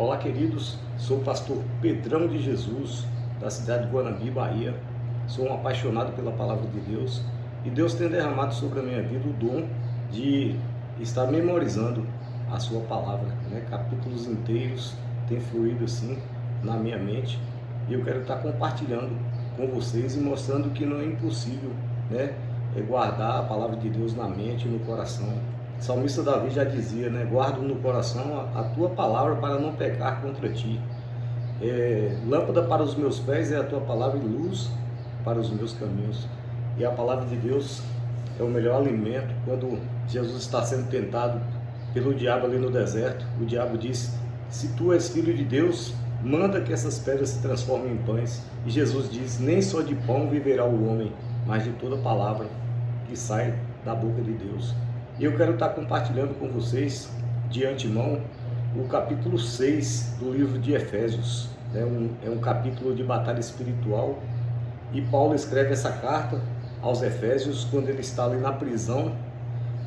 Olá, queridos, sou o pastor Pedrão de Jesus, da cidade de Guanambi, Bahia. Sou um apaixonado pela palavra de Deus e Deus tem derramado sobre a minha vida o dom de estar memorizando a sua palavra, né? Capítulos inteiros têm fluído assim na minha mente e eu quero estar compartilhando com vocês e mostrando que não é impossível, né? Guardar a palavra de Deus na mente e no coração. O salmista Davi já dizia, né? Guardo no coração a tua palavra para não pecar contra ti. Lâmpada para os meus pés é a tua palavra e luz para os meus caminhos. E a palavra de Deus é o melhor alimento. Quando Jesus está sendo tentado pelo diabo ali no deserto, o diabo diz: se tu és filho de Deus, manda que essas pedras se transformem em pães. E Jesus diz: nem só de pão viverá o homem, mas de toda palavra que sai da boca de Deus. E eu quero estar compartilhando com vocês, de antemão, o capítulo 6 do livro de Efésios. É um capítulo de batalha espiritual. E Paulo escreve essa carta aos Efésios quando ele está ali na prisão.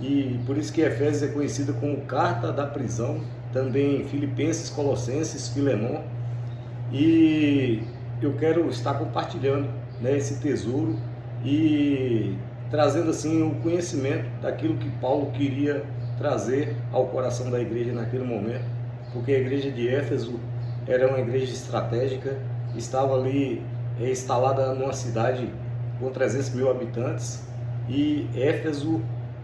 E por isso que Efésios é conhecida como carta da prisão. Também Filipenses, Colossenses, Filemon. E eu quero estar compartilhando, né, esse tesouro e trazendo assim o conhecimento daquilo que Paulo queria trazer ao coração da igreja naquele momento, porque a igreja de Éfeso era uma igreja estratégica, estava ali instalada numa cidade com 300 mil habitantes, e Éfeso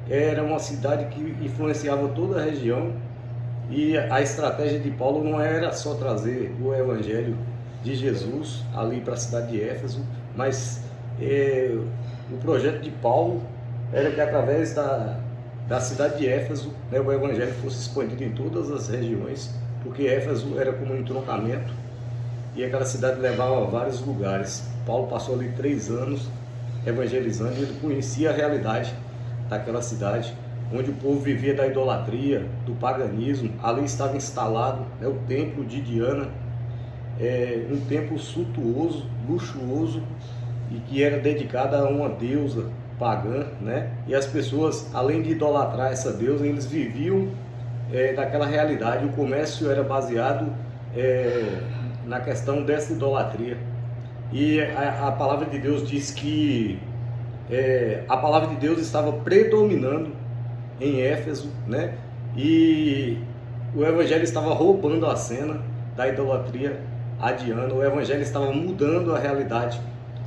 era uma cidade que influenciava toda a região, e a estratégia de Paulo não era só trazer o evangelho de Jesus ali para a cidade de Éfeso, mas o projeto de Paulo era que através da cidade de Éfeso, né, o evangelho fosse expandido em todas as regiões, porque Éfeso era como um entroncamento e aquela cidade levava a vários lugares. Paulo passou ali 3 anos evangelizando e ele conhecia a realidade daquela cidade, onde o povo vivia da idolatria, do paganismo. Ali estava instalado, né, o templo de Diana, um templo suntuoso, luxuoso, e que era dedicada a uma deusa pagã, né? E as pessoas, além de idolatrar essa deusa, eles viviam daquela realidade. O comércio era baseado na questão dessa idolatria. E a palavra de Deus diz que a palavra de Deus estava predominando em Éfeso, né? E o evangelho estava roubando a cena da idolatria a Diana. O evangelho estava mudando a realidade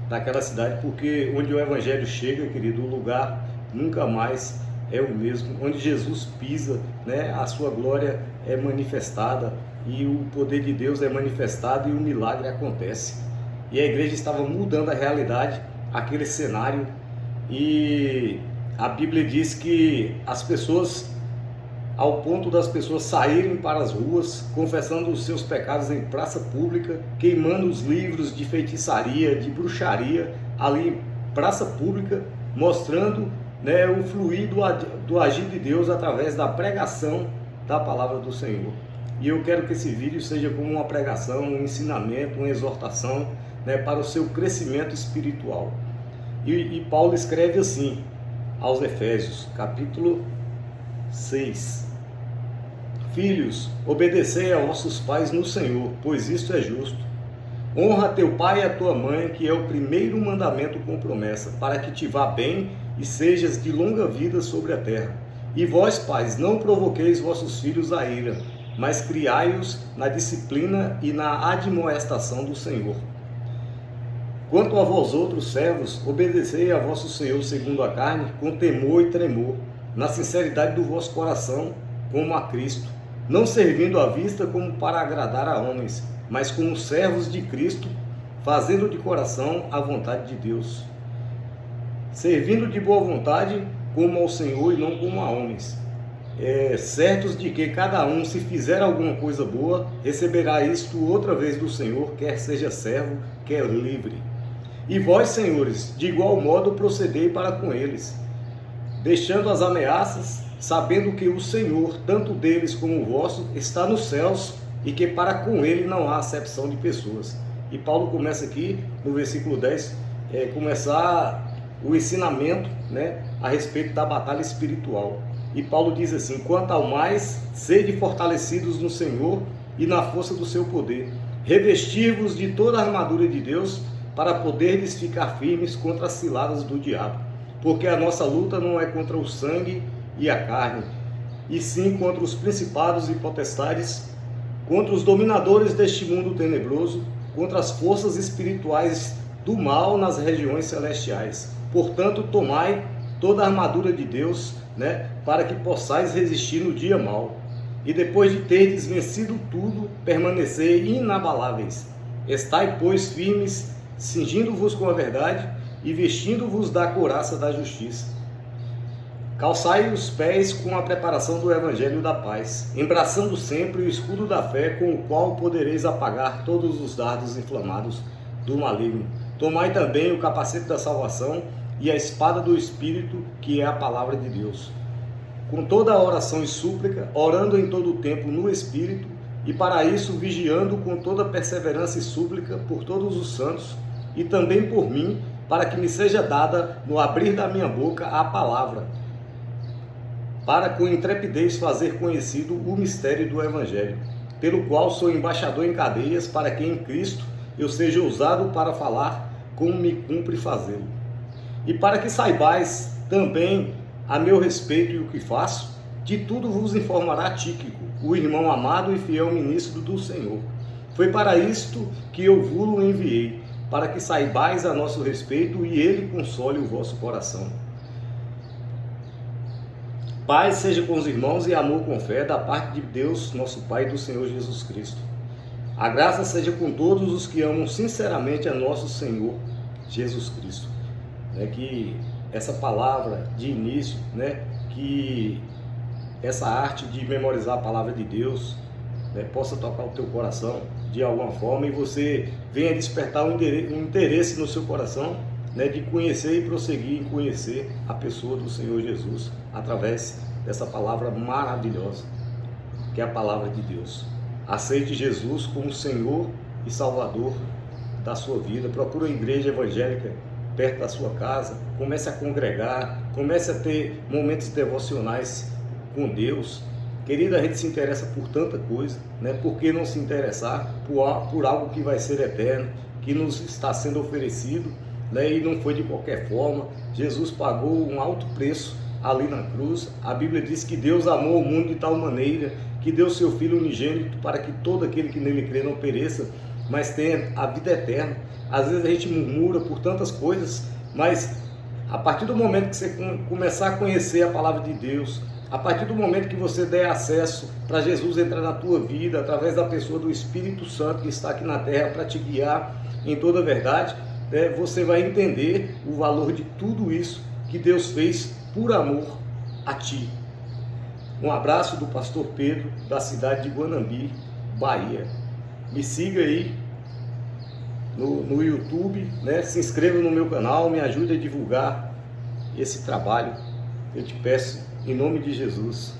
daquela cidade, porque onde o evangelho chega, querido, o lugar nunca mais é o mesmo. Onde Jesus pisa, né, a sua glória é manifestada e o poder de Deus é manifestado e o milagre acontece. E a igreja estava mudando a realidade, aquele cenário, e a Bíblia diz que as pessoas, ao ponto das pessoas saírem para as ruas, confessando os seus pecados em praça pública, queimando os livros de feitiçaria, de bruxaria, ali em praça pública, mostrando, né, o fluir do agir de Deus através da pregação da palavra do Senhor. E eu quero que esse vídeo seja como uma pregação, um ensinamento, uma exortação, né, para o seu crescimento espiritual. E Paulo escreve assim aos Efésios, capítulo 6. Filhos, obedecei a vossos pais no Senhor, pois isto é justo. Honra teu pai e a tua mãe, que é o primeiro mandamento com promessa, para que te vá bem e sejas de longa vida sobre a terra. E vós, pais, não provoqueis vossos filhos à ira, mas criai-os na disciplina e na admoestação do Senhor. Quanto a vós outros servos, obedecei a vosso Senhor segundo a carne, com temor e tremor, na sinceridade do vosso coração, como a Cristo, não servindo à vista como para agradar a homens, mas como servos de Cristo, fazendo de coração a vontade de Deus, servindo de boa vontade como ao Senhor e não como a homens, certos de que cada um, se fizer alguma coisa boa, receberá isto outra vez do Senhor, quer seja servo, quer livre. E vós, senhores, de igual modo procedei para com eles, deixando as ameaças, sabendo que o Senhor, tanto deles como o vosso, está nos céus e que para com ele não há acepção de pessoas. E Paulo começa aqui no versículo 10, começar o ensinamento, né, a respeito da batalha espiritual. E Paulo diz assim: quanto ao mais, sede fortalecidos no Senhor e na força do seu poder. Revestir-vos de toda a armadura de Deus, para poderes ficar firmes contra as ciladas do diabo. Porque a nossa luta não é contra o sangue e a carne, e sim contra os principados e potestades, contra os dominadores deste mundo tenebroso, contra as forças espirituais do mal nas regiões celestiais. Portanto, tomai toda a armadura de Deus, para que possais resistir no dia mau. E depois de terdes vencido tudo, permanecer inabaláveis. Estai, pois, firmes, cingindo-vos com a verdade e vestindo-vos da couraça da justiça. Calçai os pés com a preparação do evangelho da paz, embraçando sempre o escudo da fé, com o qual podereis apagar todos os dardos inflamados do maligno. Tomai também o capacete da salvação e a espada do Espírito, que é a palavra de Deus. Com toda a oração e súplica, orando em todo o tempo no Espírito, e para isso vigiando com toda perseverança e súplica por todos os santos, e também por mim, para que me seja dada no abrir da minha boca a palavra, para com intrepidez fazer conhecido o mistério do Evangelho, pelo qual sou embaixador em cadeias, para que em Cristo eu seja usado para falar como me cumpre fazê-lo. E para que saibais também a meu respeito e o que faço, de tudo vos informará Tíquico, o irmão amado e fiel ministro do Senhor. Foi para isto que eu vos enviei, para que saibais a nosso respeito e ele console o vosso coração. Paz seja com os irmãos e amor com fé, da parte de Deus, nosso Pai, e do Senhor Jesus Cristo. A graça seja com todos os que amam sinceramente a nosso Senhor Jesus Cristo. Que essa palavra de início, que essa arte de memorizar a palavra de Deus, possa tocar o teu coração de alguma forma e você venha despertar um interesse no seu coração, de conhecer e prosseguir em conhecer a pessoa do Senhor Jesus através dessa palavra maravilhosa, que é a palavra de Deus. Aceite Jesus como Senhor e Salvador da sua vida. Procure uma igreja evangélica perto da sua casa, comece a congregar, comece a ter momentos devocionais com Deus. Querida, a gente se interessa por tanta coisa, por que não se interessar por algo que vai ser eterno, que nos está sendo oferecido, e não foi de qualquer forma. Jesus pagou um alto preço ali na cruz. A Bíblia diz que Deus amou o mundo de tal maneira que deu seu Filho unigênito para que todo aquele que nele crê não pereça, mas tenha a vida eterna. Às vezes a gente murmura por tantas coisas, mas a partir do momento que você começar a conhecer a palavra de Deus, a partir do momento que você der acesso para Jesus entrar na tua vida, através da pessoa do Espírito Santo que está aqui na terra para te guiar em toda a verdade, você vai entender o valor de tudo isso que Deus fez por amor a ti. Um abraço do pastor Pedro, da cidade de Guanambi, Bahia. Me siga aí no YouTube, se inscreva no meu canal, me ajude a divulgar esse trabalho. Eu te peço em nome de Jesus.